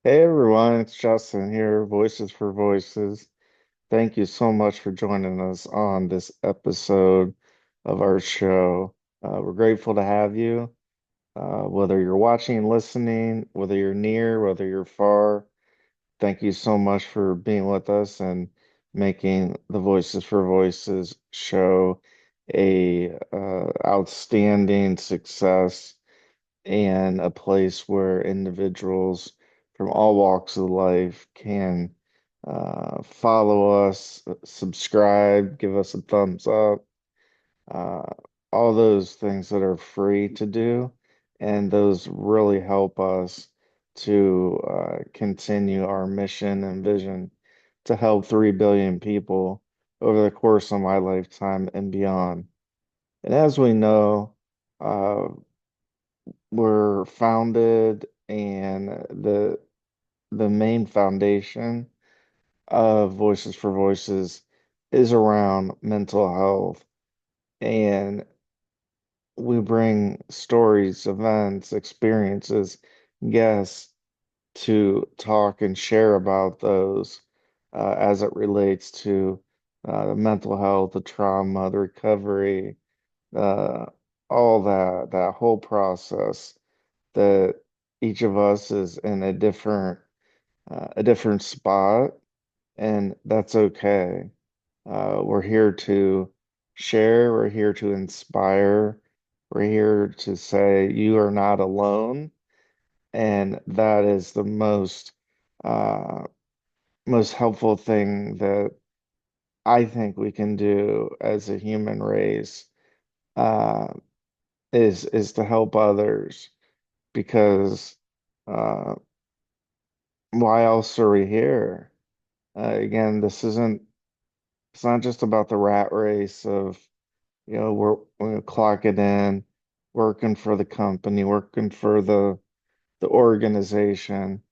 Hey everyone, it's Justin here, Voices for Voices. Thank you so much for joining us on this episode of our show. We're grateful to have you, whether you're watching, listening, whether you're near, whether you're far. Thank you so much for being with us and making the Voices for Voices show a outstanding success and a place where individuals from all walks of life can follow us, subscribe, give us a thumbs up, uh, all those things that are free to do. And those really help us to continue our mission and vision to help 3 billion people over the course of my lifetime and beyond. And as we know, uh, were founded and the main foundation of Voices for Voices is around mental health. And we bring stories, events, experiences, guests to talk and share about those as it relates to the mental health, the trauma, the recovery, uh, all that whole process that each of us is in a different spot, and that's okay. We're here to share, we're here to inspire, we're here to say you are not alone, and that is the uh, most helpful thing that I think we can do as a human race uh, is to help others because uh, why else are we here? Again, it's not just about the rat race of, we're clocking in, working for the company, working for the organization.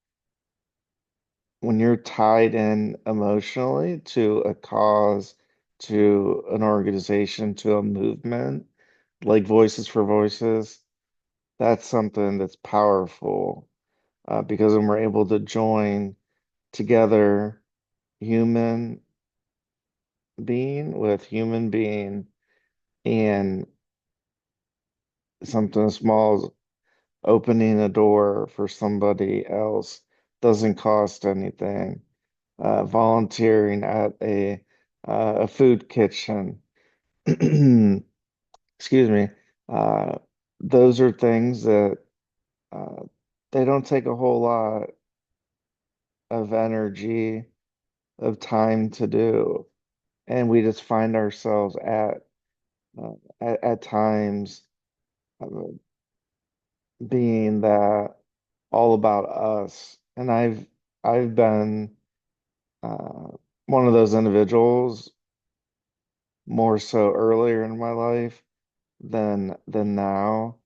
When you're tied in emotionally to a cause, to an organization, to a movement, like Voices for Voices, that's something that's powerful because when we're able to join together human being with human being and something as small as opening a door for somebody else doesn't cost anything. Volunteering at a food kitchen, excuse me, uh, those are things that uh, they don't take a whole lot of energy, of time to do, and we just find ourselves at times uh, being that all about us. And I've been uh, one of those individuals more so earlier in my life than now.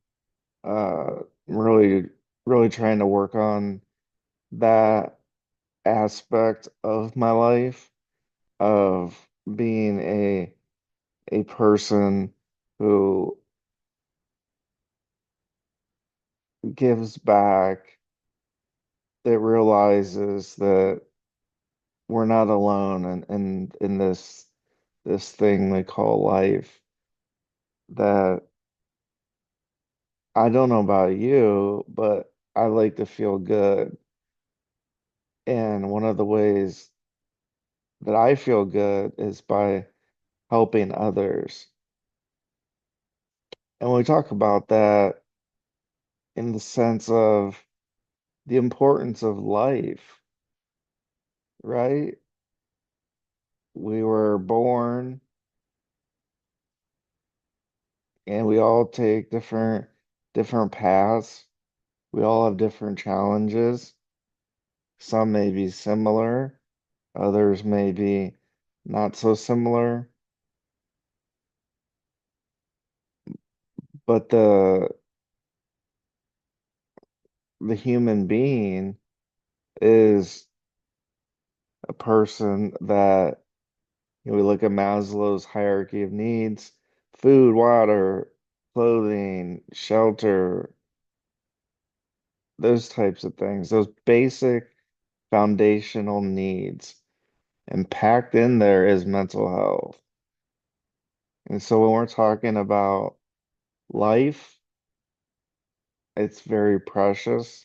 Really, really trying to work on that aspect of my life of being a person who gives back, that realizes that we're not alone in this thing they call life. That I don't know about you, but I like to feel good. And one of the ways that I feel good is by helping others. And when we talk about that in the sense of the importance of life, right? We were born and we all take different paths. We all have different challenges. Some may be similar, others may be not so similar, but the human being is a person that, we look at Maslow's hierarchy of needs, food, water, clothing, shelter, those types of things, those basic foundational needs. And packed in there is mental health. And so when we're talking about life, it's very precious.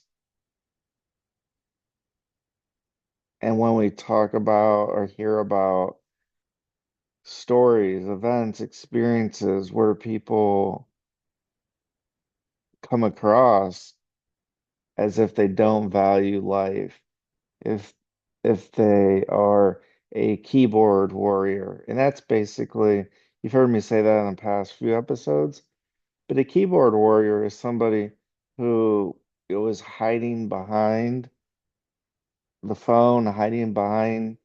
And when we talk about or hear about stories, events, experiences where people come across as if they don't value life, if if they are a keyboard warrior. And that's basically, you've heard me say that in the past few episodes, but a keyboard warrior is somebody who was hiding behind the phone, hiding behind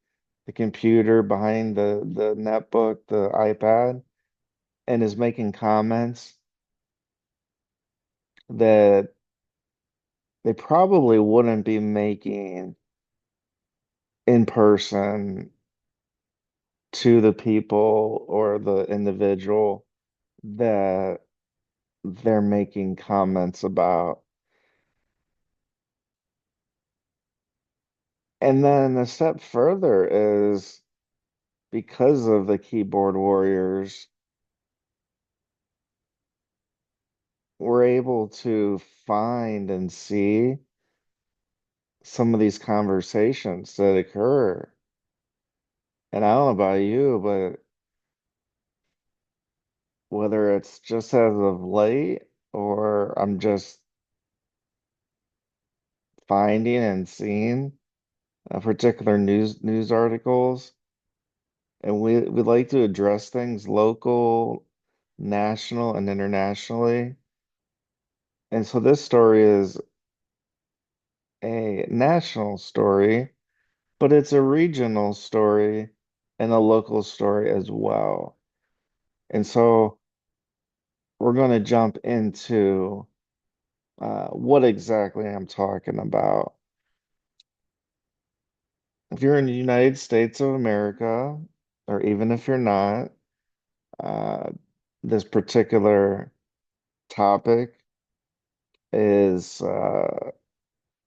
the computer, behind the netbook, the iPad, and is making comments that they probably wouldn't be making in person to the people or the individual that they're making comments about. And then a step further is because of the keyboard warriors, we're able to find and see some of these conversations that occur. And I don't know about you, but whether it's just as of late or I'm just finding and seeing particular news articles, and we like to address things local, national, and internationally. And so this story is a national story, but it's a regional story and a local story as well. And so we're going to jump into what exactly I'm talking about. If you're in the United States of America, or even if you're not, uh, this particular topic is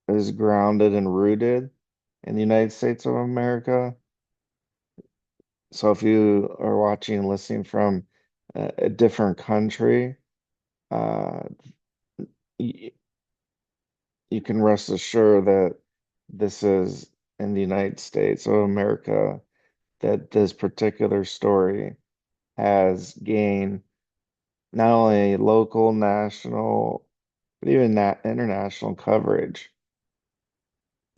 is grounded and rooted in the United States of America. So if you are watching and listening from a different country, uh, y you can rest assured that this is in the United States of America, that this particular story has gained not only local, national, but even international coverage.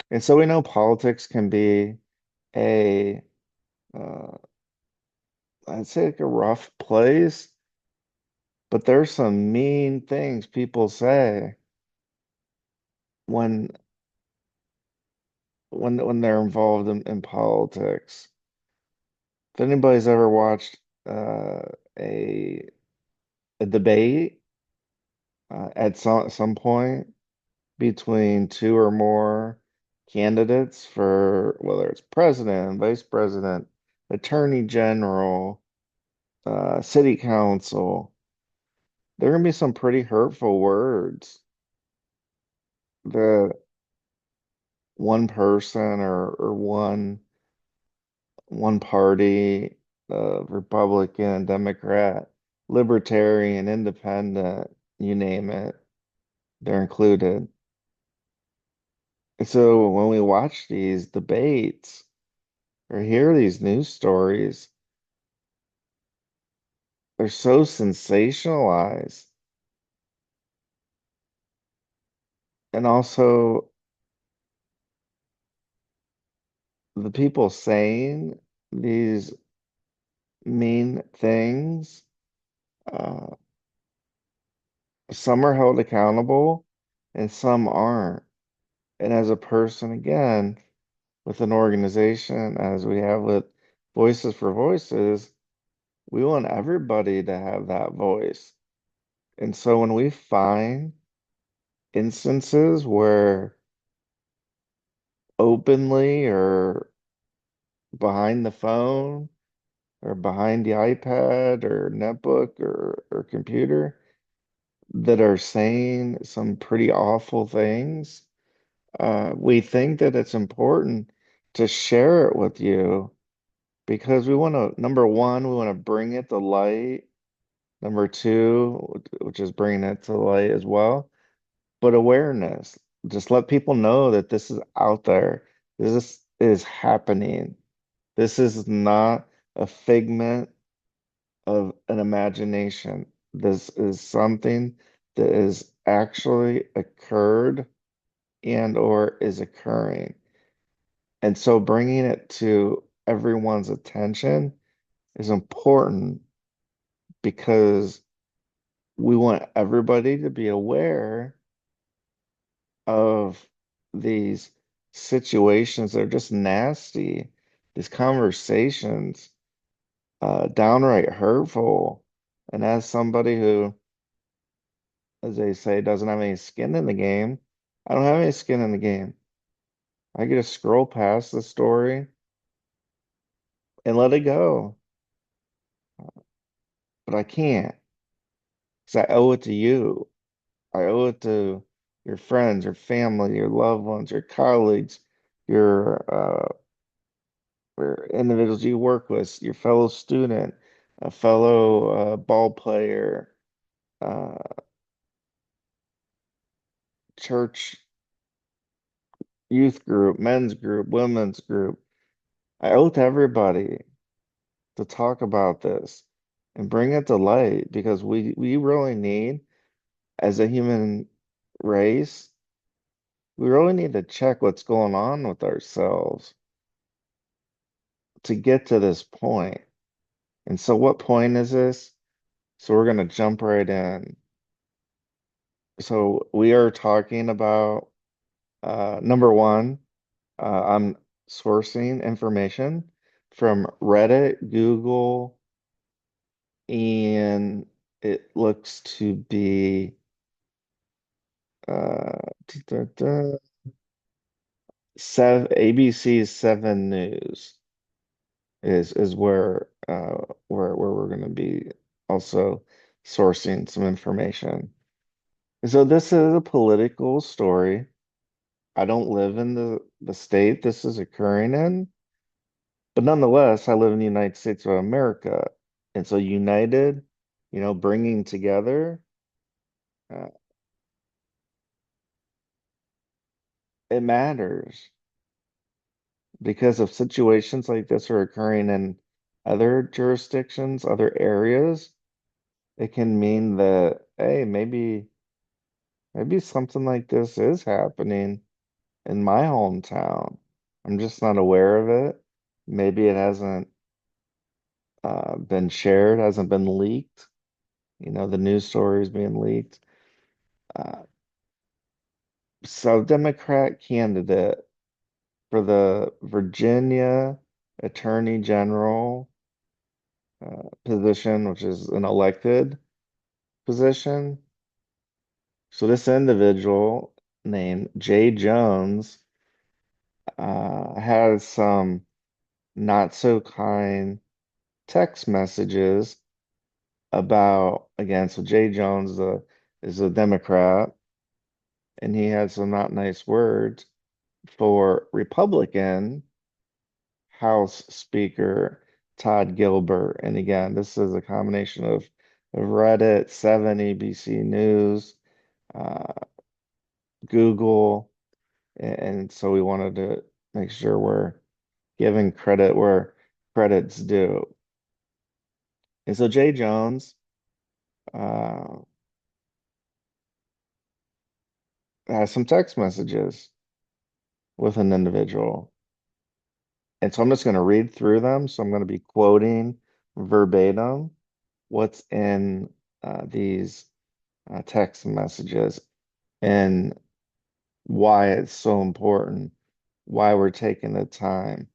And so we know politics can be a, uh, I'd say like a rough place, but there's some mean things people say when when they're involved in politics. If anybody's ever watched uh, a a debate at some point between two or more candidates for whether it's president, vice president, attorney general, city council, there are gonna be some pretty hurtful words that one person or one party, Republican, Democrat, Libertarian, Independent, you name it, they're included. And so when we watch these debates or hear these news stories, they're so sensationalized. And also the people saying these mean things, uh, some are held accountable and some aren't. And as a person, again, with an organization, as we have with Voices for Voices, we want everybody to have that voice. And so when we find instances where openly or behind the phone or behind the iPad or netbook or computer that are saying some pretty awful things, We think that it's important to share it with you because we want to, number one, we want to bring it to light. Number two, which is bringing it to light as well, but awareness. Just let people know that this is out there. Is happening. This is not a figment of an imagination. This is something that is actually occurred and or is occurring. And so bringing it to everyone's attention is important because we want everybody to be aware of these situations that are just nasty, these conversations, downright hurtful. And as somebody who, as they say, doesn't have any skin in the game, I don't have any skin in the game. I get to scroll past the story and let it go, but I can't because I owe it to you. I owe it to your friends, your family, your loved ones, your colleagues, your individuals you work with, your fellow student, a fellow ball player, uh, church youth group, men's group, women's group. I owe it to everybody to talk about this and bring it to light because we really need, as a human race, we really need to check what's going on with ourselves to get to this point. And so, what point is this? So, we're going to jump right in. So, we are talking about number one, I'm sourcing information from Reddit, Google, and it looks to be uh, ABC's 7 News is where we're going to be also sourcing some information. So this is a political story. I don't live in the state this is occurring in, but nonetheless, I live in the United States of America. And so united, bringing together, uh, it matters because if situations like this are occurring in other jurisdictions, other areas, it can mean that, hey, maybe something like this is happening in my hometown. I'm just not aware of it. Maybe it hasn't been shared, hasn't been leaked. The news story is being leaked. Uh, so, Democrat candidate for the Virginia Attorney General position, which is an elected position. So, this individual named Jay Jones has some not so kind text messages about, again, so Jay Jones is a Democrat, and he had some not nice words for Republican House Speaker Todd Gilbert. And again, this is a combination of Reddit, 7 ABC News, uh, Google, and so we wanted to make sure we're giving credit where credit's due. And so Jay Jones uh, has some text messages with an individual. And so I'm just going to read through them. So I'm going to be quoting verbatim what's in these text messages and why it's so important, why we're taking the time,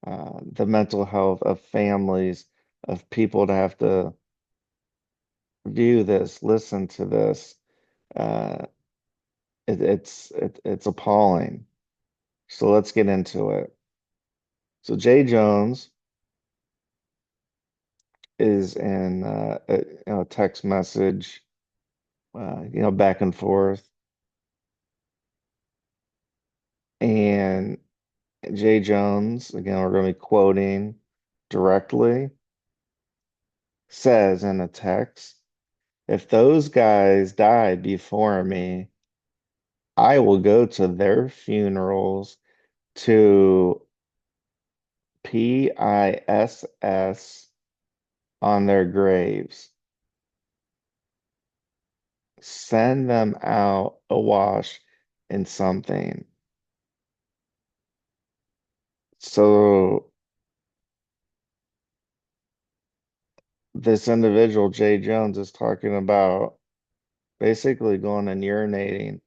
the mental health of families, of people to have to view this, listen to this. Uh, it's appalling. So let's get into it. So Jay Jones is in a text message, back and forth. Jay Jones, again, we're going to be quoting directly, says in a text, if those guys die before me, I will go to their funerals to PISS on their graves, send them out awash in something. So this individual, Jay Jones, is talking about basically going and urinating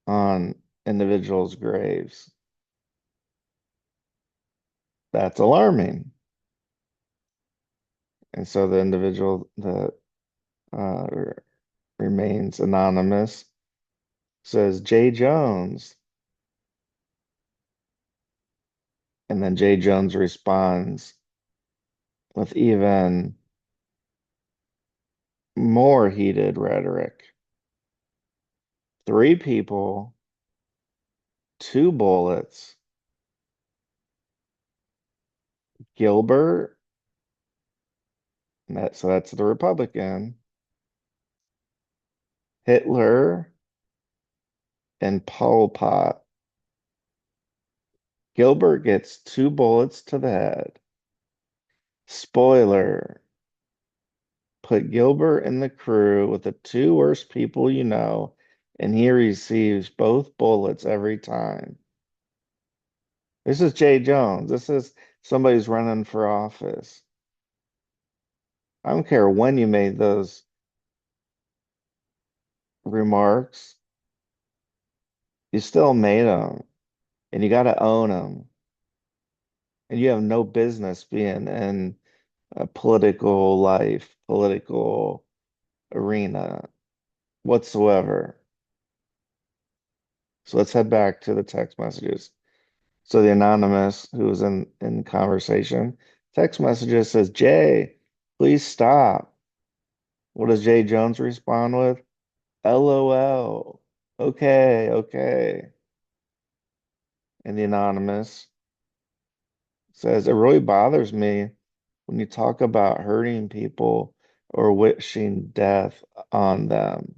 on individuals' graves. That's alarming. And so the individual that uh, remains anonymous says, Jay Jones. And then Jay Jones responds with even more heated rhetoric. Three people, two bullets, Gilbert, so that's the Republican, Hitler, and Pol Pot. Gilbert gets two bullets to the head. Spoiler, put Gilbert in the crew with the two worst people you know, and he receives both bullets every time. This is Jay Jones. This is somebody who's running for office. I don't care when you made those remarks, you still made them, and you got to own them. And you have no business being in a political life, political arena whatsoever. So let's head back to the text messages. So the anonymous who was in conversation, text messages says, Jay, please stop. What does Jay Jones respond with? LOL. Okay, okay. And the anonymous says, it really bothers me when you talk about hurting people or wishing death on them.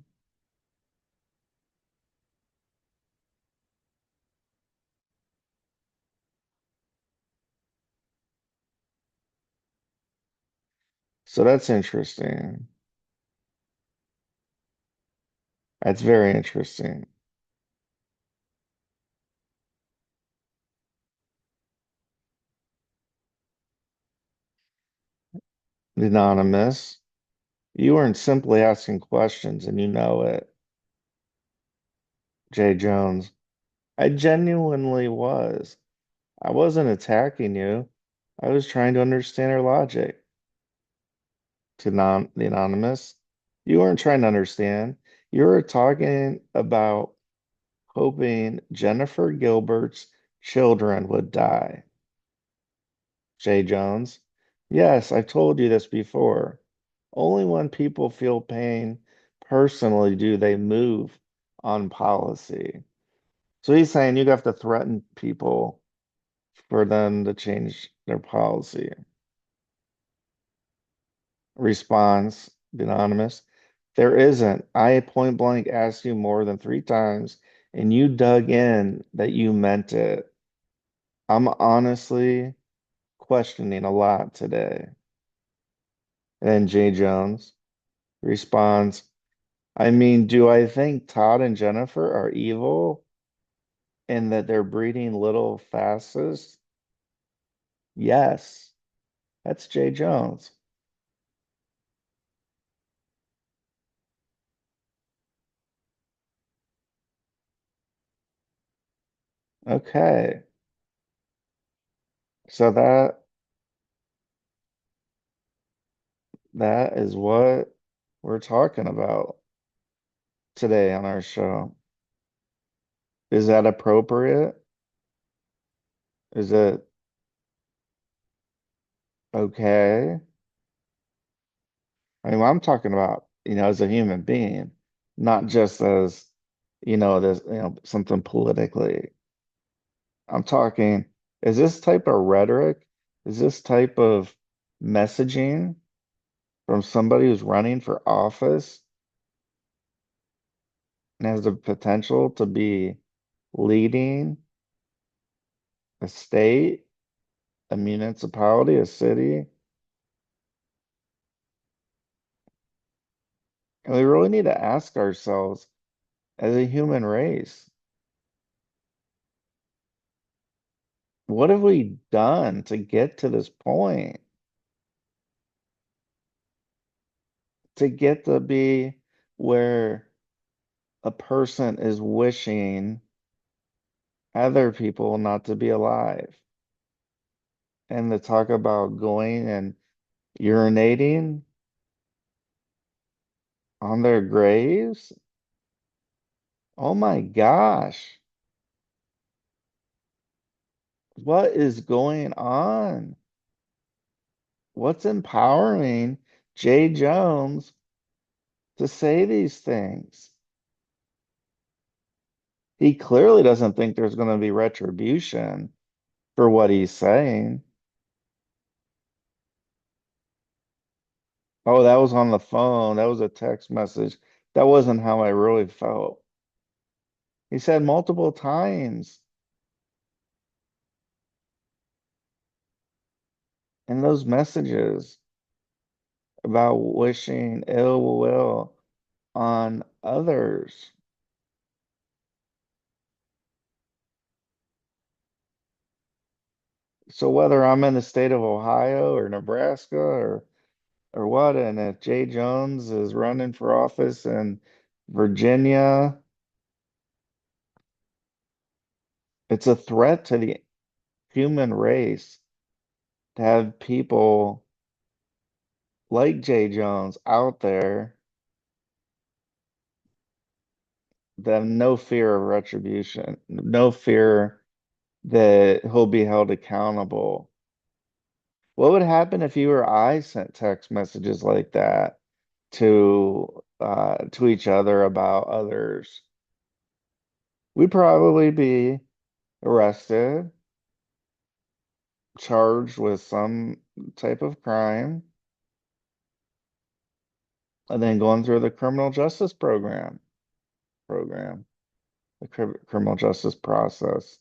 So that's interesting. That's very interesting. The anonymous, you weren't simply asking questions and you know it. Jay Jones, I genuinely was. I wasn't attacking you. I was trying to understand her logic. To the anonymous, you weren't trying to understand. You were talking about hoping Jennifer Gilbert's children would die. Jay Jones, yes, I've told you this before. Only when people feel pain personally do they move on policy. So he's saying you have to threaten people for them to change their policy. Response, the anonymous, there isn't. I point blank asked you more than three times, and you dug in that you meant it. I'm honestly questioning a lot today. And then Jay Jones responds, I mean, do I think Todd and Jennifer are evil and that they're breeding little fascists? Yes, that's Jay Jones. Okay. So that is what we're talking about today on our show. Is that appropriate? Is it okay? I mean, I'm talking about, as a human being, not just as, this, something politically. I'm talking, is this type of rhetoric, is this type of messaging from somebody who's running for office and has the potential to be leading a state, a municipality, a city? And we really need to ask ourselves as a human race, what have we done to get to this point? To get to be where a person is wishing other people not to be alive. And to talk about going and urinating on their graves. Oh my gosh, what is going on? What's empowering Jay Jones to say these things? He clearly doesn't think there's going to be retribution for what he's saying. Oh, that was on the phone. That was a text message. That wasn't how I really felt. He said multiple times in those messages about wishing ill will on others. So whether I'm in the state of Ohio or Nebraska or what, and if Jay Jones is running for office in Virginia, it's a threat to the human race to have people like Jay Jones out there that have no fear of retribution, no fear that he'll be held accountable. What would happen if you or I sent text messages like that to each other about others? We'd probably be arrested, charged with some type of crime, and then going through the criminal justice program, the criminal justice process.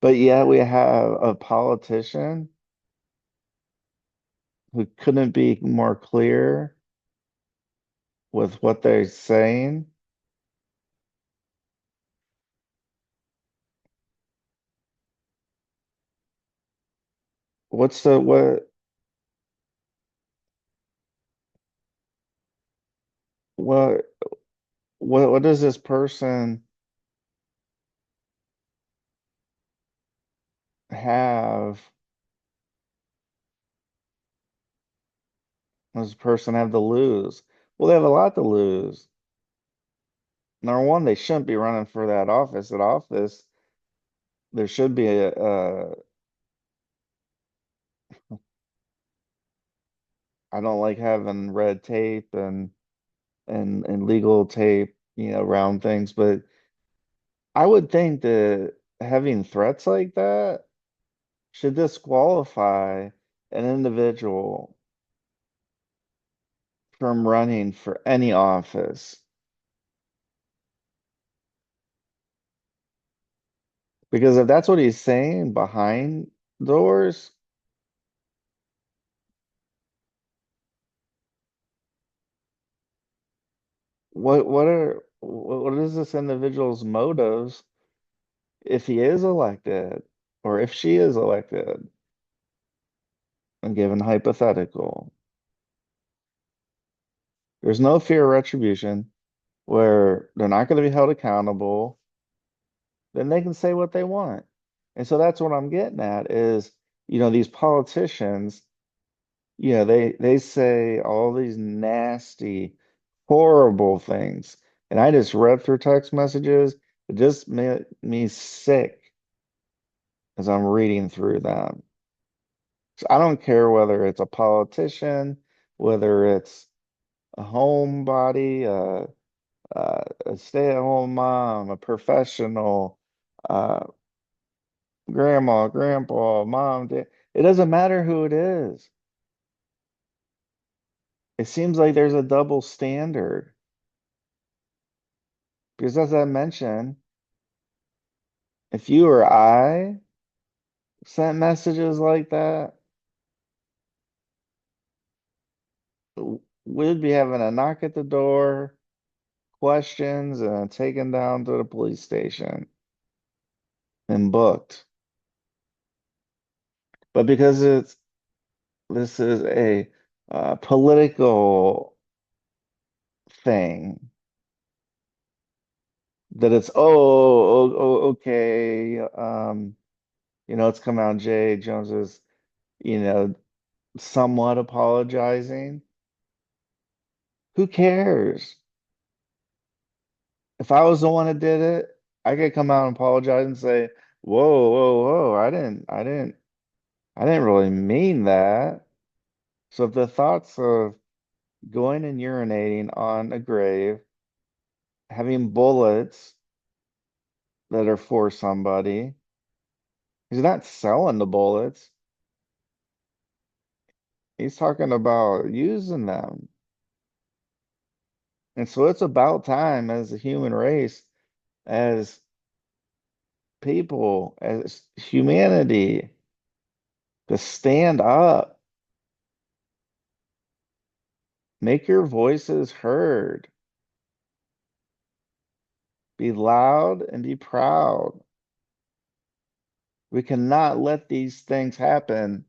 But yet we have a politician who couldn't be more clear with what they're saying. What's the what what does this person have? Does this person have to lose? Well, they have a lot to lose. Number one, they shouldn't be running for that office. That office, there should be I don't like having red tape and legal tape, around things, but I would think that having threats like that should disqualify an individual from running for any office. Because if that's what he's saying behind doors, what is this individual's motives if he is elected or if she is elected and given hypothetical? There's no fear of retribution where they're not going to be held accountable, then they can say what they want. And so that's what I'm getting at is, these politicians, they say all these nasty, horrible things. And I just read through text messages. It just made me sick as I'm reading through them. So I don't care whether it's a politician, whether it's a homebody, a stay-at-home mom, a professional, uh, grandma, grandpa, mom, dad. It doesn't matter who it is. It seems like there's a double standard. Because as I mentioned, if you or I sent messages like that, we'd be having a knock at the door, questions, and taken down to the police station and booked. But because this is a political thing, that it's okay, it's come out Jay Jones is, you know, somewhat apologizing. Who cares? If I was the one that did it, I could come out and apologize and say, "Whoa, whoa, whoa! I didn't really mean that." So if the thoughts of going and urinating on a grave, having bullets that are for somebody, he's not selling the bullets. He's talking about using them. And so it's about time as a human race, as people, as humanity, to stand up, make your voices heard, be loud and be proud. We cannot let these things happen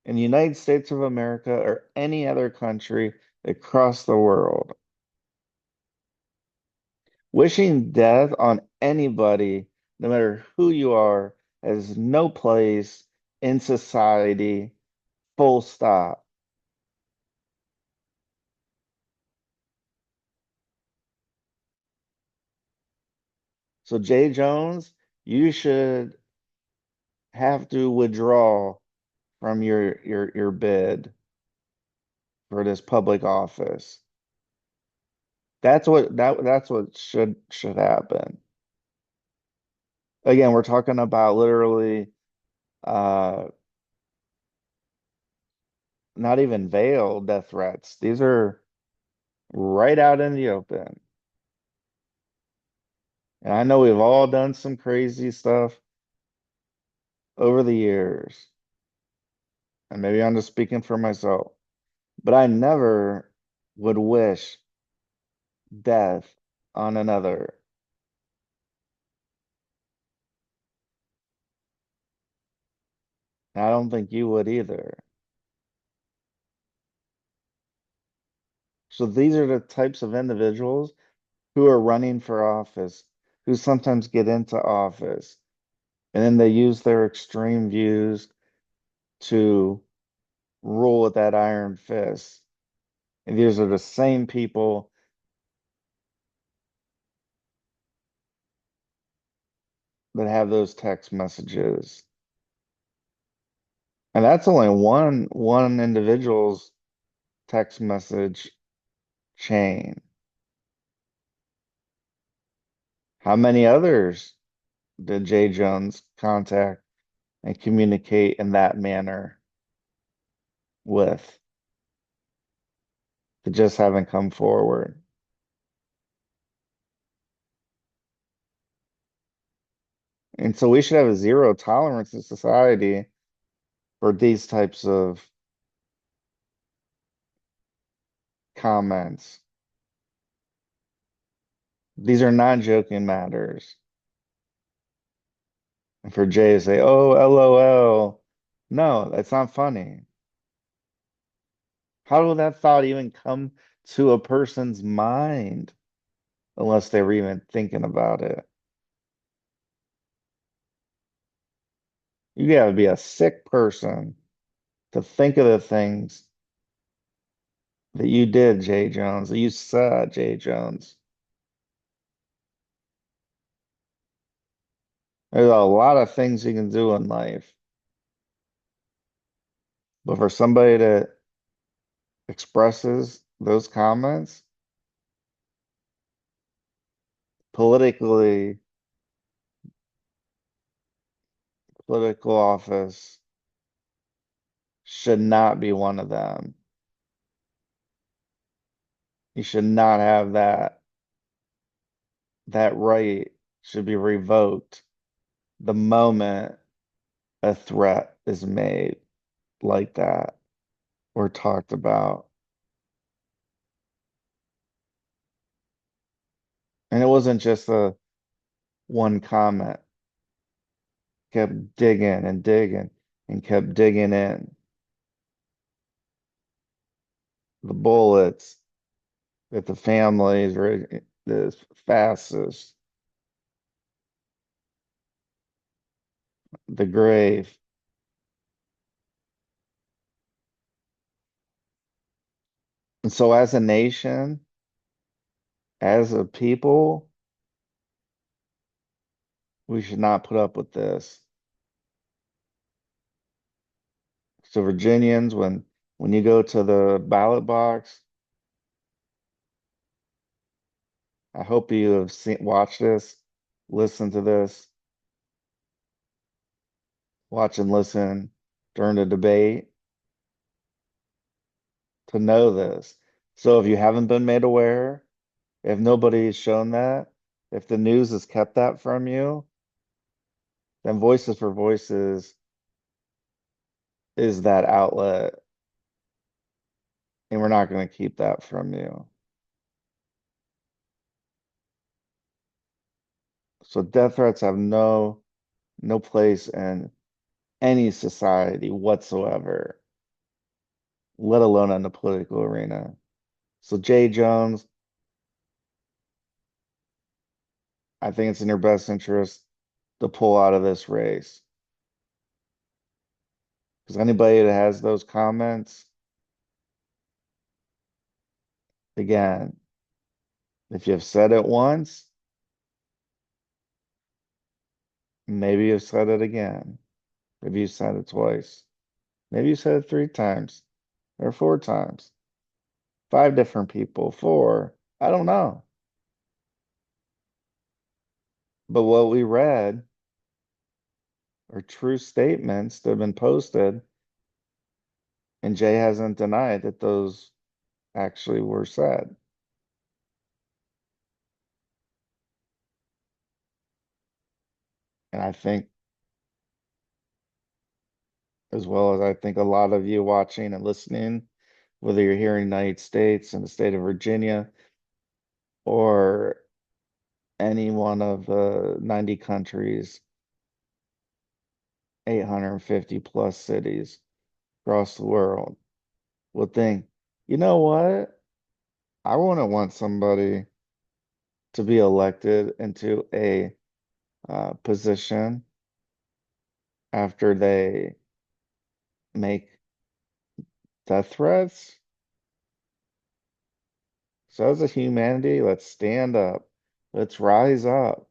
in the United States of America or any other country across the world. Wishing death on anybody, no matter who you are, has no place in society, full stop. So, Jay Jones, you should have to withdraw from your bid for this public office. That's what should happen. Again, we're talking about literally uh not even veiled death threats. These are right out in the open. And I know we've all done some crazy stuff over the years. And maybe I'm just speaking for myself, but I never would wish death on another. And I don't think you would either. So these are the types of individuals who are running for office, who sometimes get into office, and then they use their extreme views to rule with that iron fist. And these are the same people that have those text messages. And that's only one individual's text message chain. How many others did Jay Jones contact and communicate in that manner with that just haven't come forward? And so we should have a zero tolerance in society for these types of comments. These are not joking matters. And for Jay to say, "Oh, LOL," no, that's not funny. How will that thought even come to a person's mind unless they were even thinking about it? You gotta be a sick person to think of the things that you did, Jay Jones, that you said, Jay Jones. There's a lot of things you can do in life, but for somebody that expresses those comments, politically, political office should not be one of them. You should not have that. That right should be revoked the moment a threat is made like that or talked about. And it wasn't just a one comment, kept digging and digging and kept digging in. The bullets that the families were the fastest, the grave. And so as a nation, as a people, we should not put up with this. So Virginians, when you go to the ballot box, I hope you have watched this, listened to this, watch and listen during the debate to know this. So if you haven't been made aware, if nobody's shown that, if the news has kept that from you, then Voices for Voices is that outlet, and we're not going to keep that from you. So death threats have no place in any society whatsoever, let alone in the political arena. So Jay Jones, I think it's in your best interest to pull out of this race. Because anybody that has those comments, again, if you've said it once, maybe you've said it again. Maybe you said it twice. Maybe you said it three times or four times. Five different people, four. I don't know. But what we read are true statements that have been posted, and Jay hasn't denied that those actually were said. And I think, as well as I think a lot of you watching and listening, whether you're here in the United States and the state of Virginia or any one of the 90 countries, 850 plus cities across the world, would think, you know what? I wouldn't want somebody to be elected into a position after they make death threats. So, as a humanity, let's stand up. Let's rise up.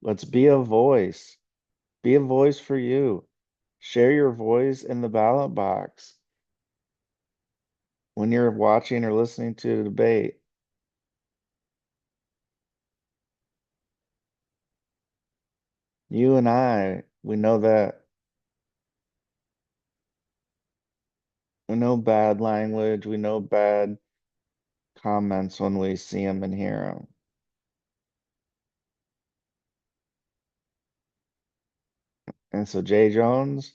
Let's be a voice. Be a voice for you. Share your voice in the ballot box when you're watching or listening to the debate. You and I, we know that we know bad language, we know bad comments when we see them and hear them. And so, Jay Jones,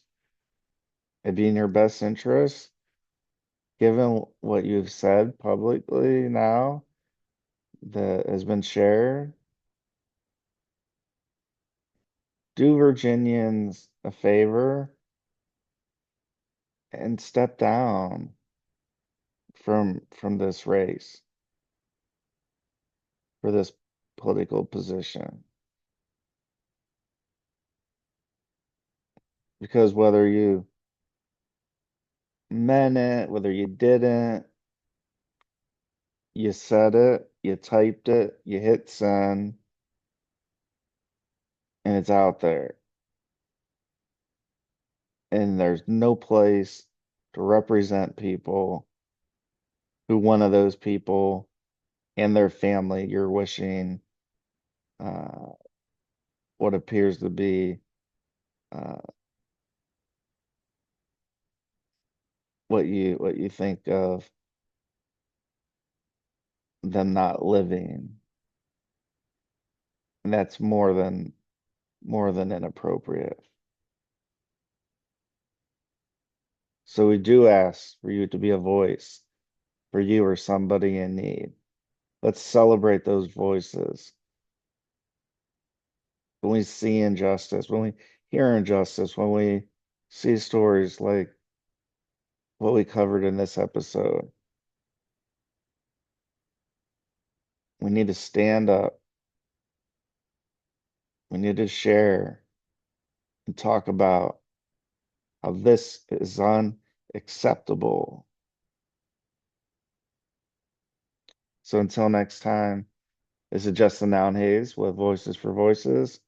it'd be in your best interest, given what you've said publicly now that has been shared, do Virginians a favor and step down from this race for this political position. Because whether you meant it, whether you didn't, you said it, you typed it, you hit send, and it's out there. And there's no place to represent people who one of those people and their family you're wishing uh, what appears to be uh, what you think of them not living, and that's more than inappropriate. So we do ask for you to be a voice for you or somebody in need. Let's celebrate those voices. When we see injustice, when we hear injustice, when we see stories like what we covered in this episode, we need to stand up. We need to share and talk about how this is unacceptable. So until next time, this is Justin Noun Hayes with Voices for Voices.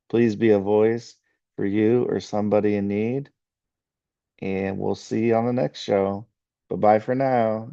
Please be a voice for you or somebody in need, and we'll see you on the next show. Bye bye for now.